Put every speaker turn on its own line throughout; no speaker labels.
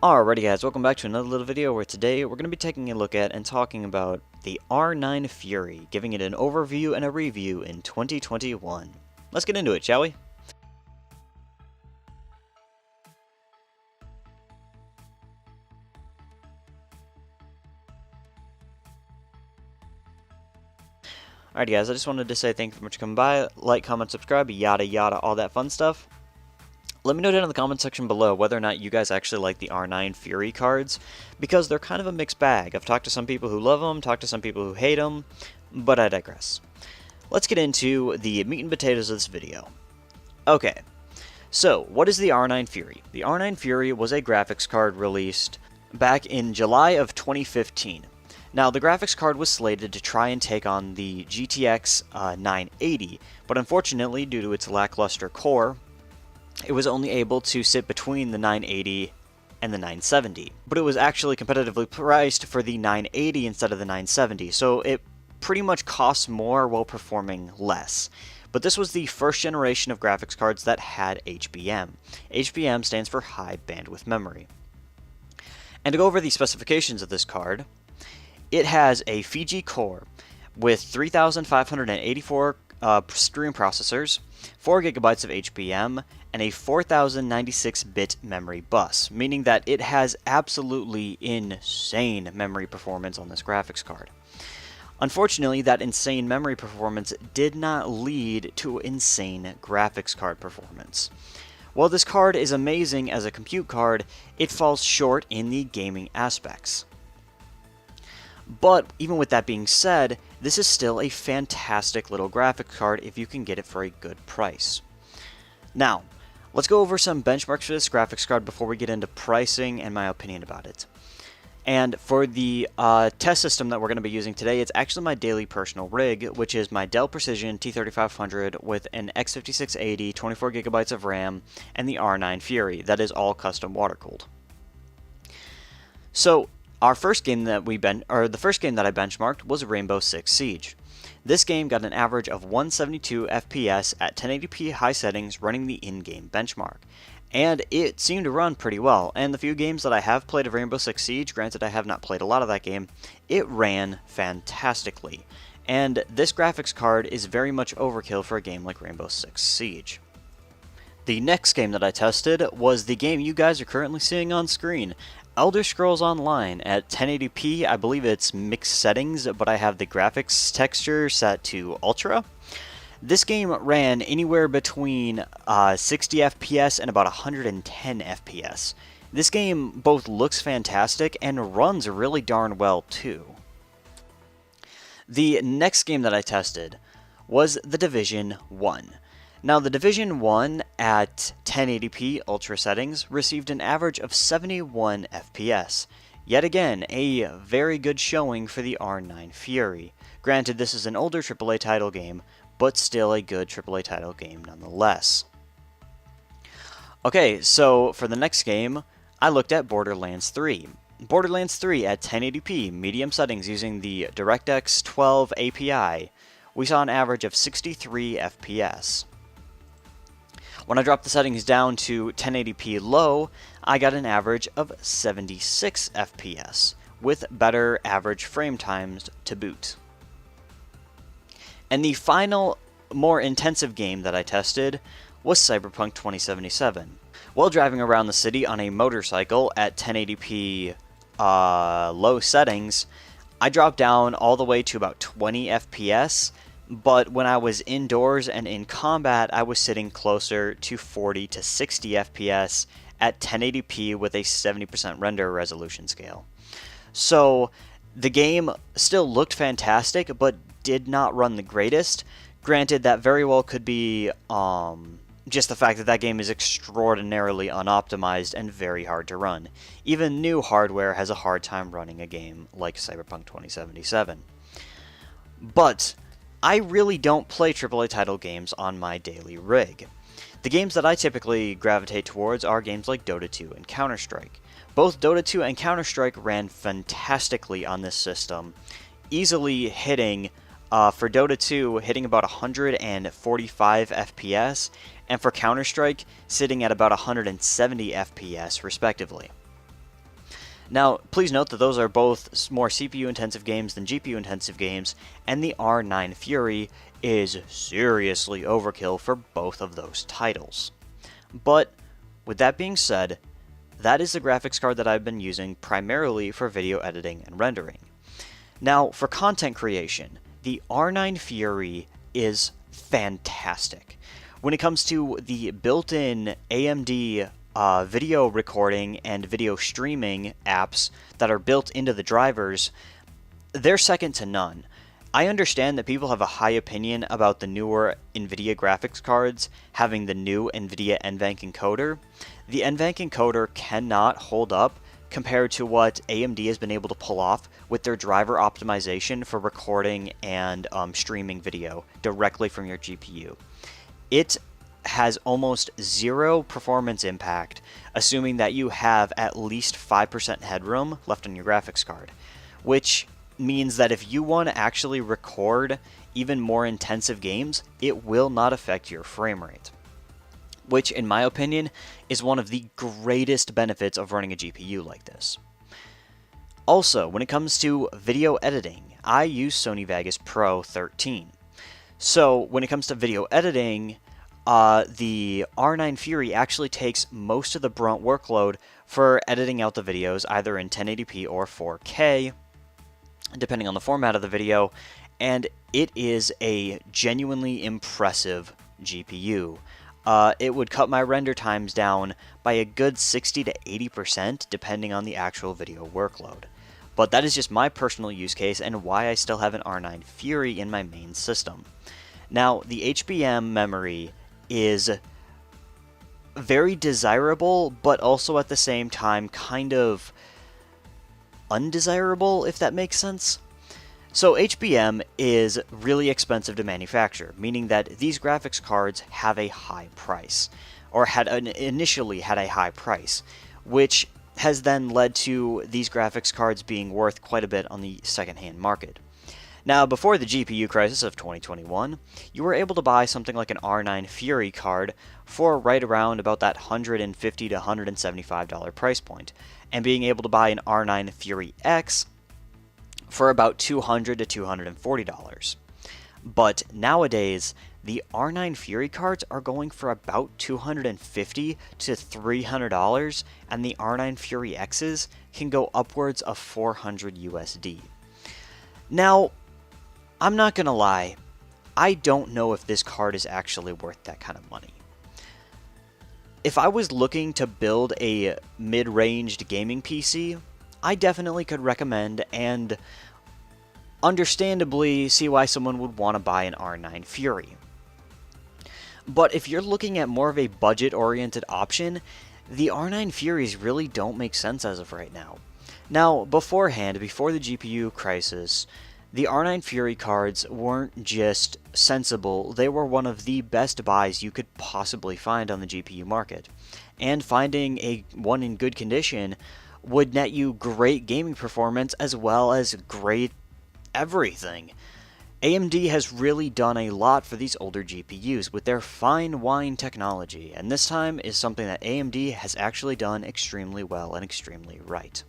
Alrighty guys, welcome back to another little video where today we're going to be taking a look at and talking about the R9 Fury, giving it an overview and a review in 2021. Let's get into it, shall we? Alrighty guys, I just wanted to say thank you for much coming by, like, comment, subscribe, yada yada, all that fun stuff. Let me know down in the comment section below whether or not you guys actually like the R9 Fury cards, because they're kind of a mixed bag. I've talked to some people who love them, talked to some people who hate them, but I digress. Let's get into the meat and potatoes of this video. Okay, so what is the R9 Fury? The R9 Fury was a graphics card released back in July of 2015. Now, the graphics card was slated to try and take on the GTX 980, but unfortunately, due to its lackluster core, it was only able to sit between the 980 and the 970. But it was actually competitively priced for the 980 instead of the 970, so it pretty much costs more while performing less. But this was the first generation of graphics cards that had HBM. HBM stands for High Bandwidth Memory. And to go over the specifications of this card, it has a Fiji core with 3,584 stream processors, 4 gigabytes of HBM, and a 4096-bit memory bus, meaning that it has absolutely insane memory performance on this graphics card. Unfortunately, that insane memory performance did not lead to insane graphics card performance. While this card is amazing as a compute card, it falls short in the gaming aspects. But even with that being said, this is still a fantastic little graphics card if you can get it for a good price. Now, let's go over some benchmarks for this graphics card before we get into pricing and my opinion about it. And for the test system that we're going to be using today, it's actually my daily personal rig, which is my Dell Precision T3500 with an X5680, 24 gigabytes of RAM, and the R9 Fury. That is all custom water cooled. So, our first game that the first game that I benchmarked was Rainbow Six Siege. This game got an average of 172 FPS at 1080p high settings running the in-game benchmark. And it seemed to run pretty well, and the few games that I have played of Rainbow Six Siege, granted I have not played a lot of that game, it ran fantastically. And this graphics card is very much overkill for a game like Rainbow Six Siege. The next game that I tested was the game you guys are currently seeing on screen, Elder Scrolls Online at 1080p. I believe it's mixed settings, but I have the graphics texture set to Ultra. This game ran anywhere between 60 FPS and about 110 FPS. This game both looks fantastic and runs really darn well too. The next game that I tested was The Division 1. Now, The Division 1 at 1080p Ultra settings received an average of 71 FPS. Yet again, a very good showing for the R9 Fury. Granted, this is an older AAA title game, but still a good AAA title game nonetheless. Okay, so for the next game, I looked at Borderlands 3. Borderlands 3 at 1080p medium settings using the DirectX 12 API, we saw an average of 63 FPS. When I dropped the settings down to 1080p low, I got an average of 76 FPS, with better average frame times to boot. And the final, more intensive game that I tested was Cyberpunk 2077. While driving around the city on a motorcycle at 1080p low settings, I dropped down all the way to about 20 FPS, but when I was indoors and in combat, I was sitting closer to 40 to 60 FPS at 1080p with a 70% render resolution scale. So the game still looked fantastic, but did not run the greatest. Granted, that very well could be just the fact that that game is extraordinarily unoptimized and very hard to run. Even new hardware has a hard time running a game like Cyberpunk 2077. But I really don't play AAA title games on my daily rig. The games that I typically gravitate towards are games like Dota 2 and Counter-Strike. Both Dota 2 and Counter-Strike ran fantastically on this system, easily hitting, for Dota 2, hitting about 145 FPS, and for Counter-Strike, sitting at about 170 FPS respectively. Now, please note that those are both more CPU-intensive games than GPU-intensive games, and the R9 Fury is seriously overkill for both of those titles. But, with that being said, that is the graphics card that I've been using primarily for video editing and rendering. Now, for content creation, the R9 Fury is fantastic. When it comes to the built-in AMD video recording and video streaming apps that are built into the drivers, they're second to none. I understand that people have a high opinion about the newer NVIDIA graphics cards having the new NVIDIA NVENC encoder. The NVENC encoder cannot hold up compared to what AMD has been able to pull off with their driver optimization for recording and streaming video directly from your GPU. It has almost zero performance impact, assuming that you have at least 5% headroom left on your graphics card, which means that if you want to actually record even more intensive games, it will not affect your frame rate, which in my opinion is one of the greatest benefits of running a GPU like this. Also, when it comes to video editing, I use Sony Vegas Pro 13. So when it comes to video editing, the R9 Fury actually takes most of the brunt workload for editing out the videos either in 1080p or 4K, depending on the format of the video, and it is a genuinely impressive GPU. It would cut my render times down by a good 60 to 80% depending on the actual video workload. But that is just my personal use case and why I still have an R9 Fury in my main system. Now, the HBM memory is very desirable, but also at the same time kind of undesirable, if that makes sense. So HBM is really expensive to manufacture, meaning that these graphics cards have a high price, or initially had a high price, which has then led to these graphics cards being worth quite a bit on the secondhand market. Now, before the GPU crisis of 2021, you were able to buy something like an R9 Fury card for right around about that $150 to $175 price point, and being able to buy an R9 Fury X for about $200 to $240. But nowadays, the R9 Fury cards are going for about $250 to $300, and the R9 Fury X's can go upwards of $400 USD. Now, I'm not gonna lie, I don't know if this card is actually worth that kind of money. If I was looking to build a mid-ranged gaming PC, I definitely could recommend and understandably see why someone would want to buy an R9 Fury. But if you're looking at more of a budget-oriented option, the R9 Furies really don't make sense as of right now. Now, beforehand, before the GPU crisis, the R9 Fury cards weren't just sensible, they were one of the best buys you could possibly find on the GPU market. And finding one in good condition would net you great gaming performance as well as great everything. AMD has really done a lot for these older GPUs with their fine wine technology, and this time is something that AMD has actually done extremely well and extremely right.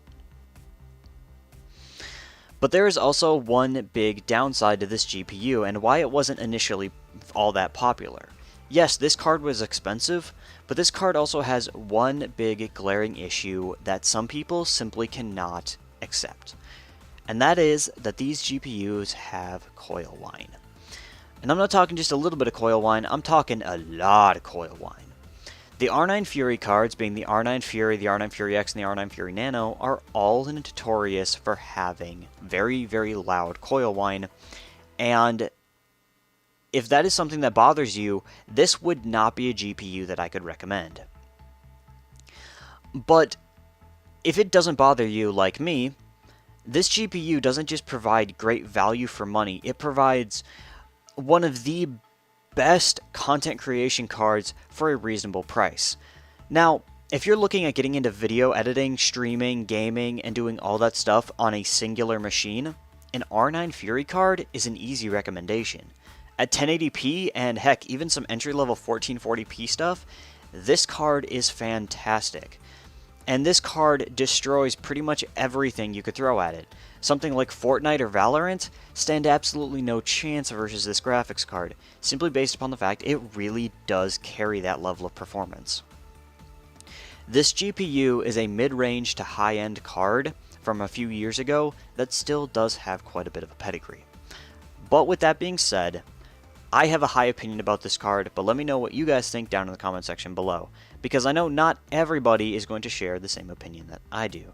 But there is also one big downside to this GPU and why it wasn't initially all that popular. Yes, this card was expensive, but this card also has one big glaring issue that some people simply cannot accept. And that is that these GPUs have coil whine. And I'm not talking just a little bit of coil whine, I'm talking a lot of coil whine. The R9 Fury cards, being the R9 Fury, the R9 Fury X, and the R9 Fury Nano, are all notorious for having very, very loud coil whine. And if that is something that bothers you, this would not be a GPU that I could recommend. But if it doesn't bother you like me, this GPU doesn't just provide great value for money, it provides one of the best content creation cards for a reasonable price. Now, if you're looking at getting into video editing, streaming, gaming, and doing all that stuff on a singular machine, an R9 Fury card is an easy recommendation. At 1080p and heck, even some entry-level 1440p stuff, this card is fantastic. And this card destroys pretty much everything you could throw at it. Something like Fortnite or Valorant stand absolutely no chance versus this graphics card, simply based upon the fact it really does carry that level of performance. This GPU is a mid-range to high-end card from a few years ago that still does have quite a bit of a pedigree. But with that being said, I have a high opinion about this card, but let me know what you guys think down in the comment section below, because I know not everybody is going to share the same opinion that I do.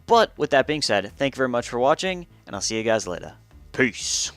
But with that being said, thank you very much for watching, and I'll see you guys later. Peace!